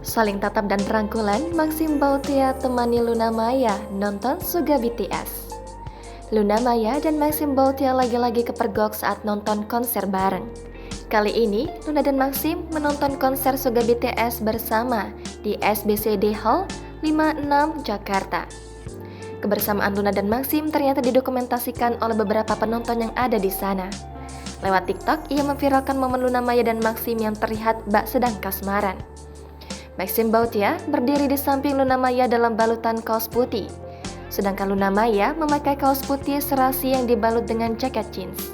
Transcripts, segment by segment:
Saling tatap dan rangkulan, Maxim Bautia temani Luna Maya nonton Suga BTS. Luna Maya dan Maxim Bautia lagi-lagi kepergok saat nonton konser bareng. Kali ini, Luna dan Maxim menonton konser Suga BTS bersama di SBCD Hall 56 Jakarta. Kebersamaan Luna dan Maxim ternyata didokumentasikan oleh beberapa penonton yang ada di sana. Lewat TikTok, ia memviralkan momen Luna Maya dan Maxim yang terlihat bak sedang kasmaran. Maxim Bautia berdiri di samping Luna Maya dalam balutan kaos putih, sedangkan Luna Maya memakai kaos putih serasi yang dibalut dengan jaket jeans.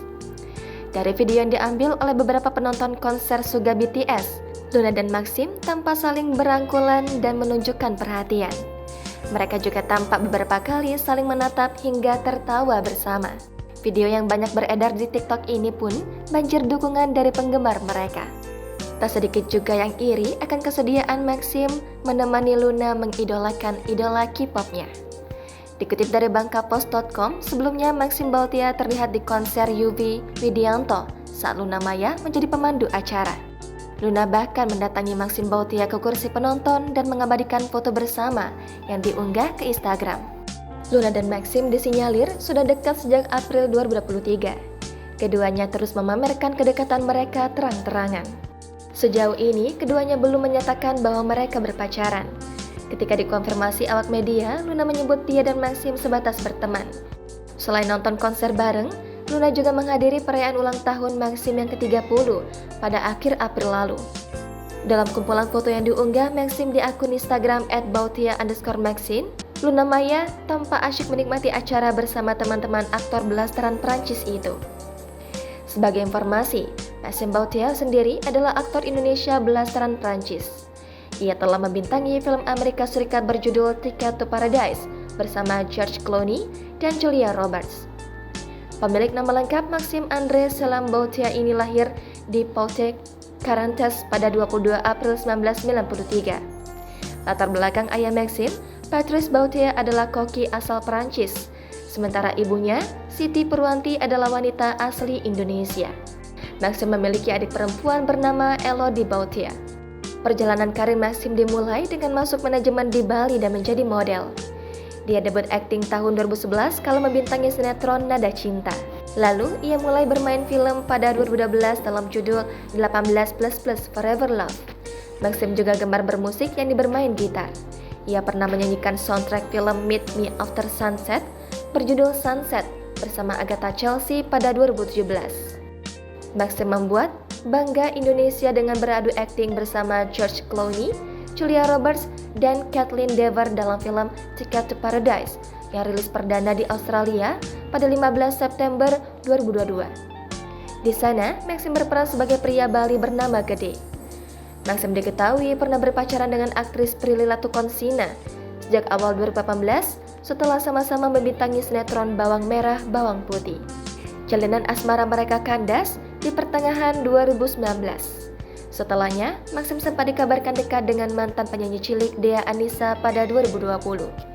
Dari video yang diambil oleh beberapa penonton konser Suga BTS, Luna dan Maxim tampak saling berangkulan dan menunjukkan perhatian. Mereka juga tampak beberapa kali saling menatap hingga tertawa bersama. Video yang banyak beredar di TikTok ini pun banjir dukungan dari penggemar mereka. Tak sedikit juga yang iri akan kesediaan Maxim menemani Luna mengidolakan idola K-popnya. Dikutip dari bangkapost.com, sebelumnya Maxim Bautia terlihat di konser Yovie Widianto saat Luna Maya menjadi pemandu acara. Luna bahkan mendatangi Maxim Bautia ke kursi penonton dan mengabadikan foto bersama yang diunggah ke Instagram. Luna dan Maxim disinyalir sudah dekat sejak April 2023. Keduanya terus memamerkan kedekatan mereka terang-terangan. Sejauh ini, keduanya belum menyatakan bahwa mereka berpacaran. Ketika dikonfirmasi awak media, Luna menyebut dia dan Maxim sebatas berteman. Selain nonton konser bareng, Luna juga menghadiri perayaan ulang tahun Maxim yang ke-30 pada akhir April lalu. Dalam kumpulan foto yang diunggah Maxim di akun Instagram @bautia_maxim, Luna Maya tampak asyik menikmati acara bersama teman-teman aktor belasteran Prancis itu. Sebagai informasi, Maxim Bautia sendiri adalah aktor Indonesia belasteran Prancis. Ia telah membintangi film Amerika Serikat berjudul Ticket to Paradise bersama George Clooney dan Julia Roberts. Pemilik nama lengkap Maxim Andre Selam Bautia ini lahir di Poitiers, Carantes pada 22 April 1993. Latar belakang ayah Maxim, Patrice Bautia adalah koki asal Prancis, sementara ibunya, Siti Purwanti adalah wanita asli Indonesia. Maxim memiliki adik perempuan bernama Elodie Bautia. Perjalanan karir Maxim dimulai dengan masuk manajemen di Bali dan menjadi model. Dia debut akting tahun 2011 kalau membintangi sinetron Nada Cinta. Lalu, ia mulai bermain film pada 2012 dalam judul 18++ Forever Love. Maxim juga gemar bermusik yang bermain gitar. Ia pernah menyanyikan soundtrack film Meet Me After Sunset berjudul Sunset bersama Agatha Chelsea pada 2017. Maxim membuat bangga Indonesia dengan beradu akting bersama George Clooney, Julia Roberts, dan Kathleen Dever dalam film Ticket to Paradise yang rilis perdana di Australia pada 15 September 2022. Di sana, Maxim berperan sebagai pria Bali bernama Gede. Maxim diketahui pernah berpacaran dengan aktris Prilly Latuconsina sejak awal 2018 setelah sama-sama membintangi sinetron Bawang Merah Bawang Putih. Jalinan asmara mereka kandas di pertengahan 2019. Setelahnya, Maxim sempat dikabarkan dekat dengan mantan penyanyi cilik Dea Anissa pada 2020.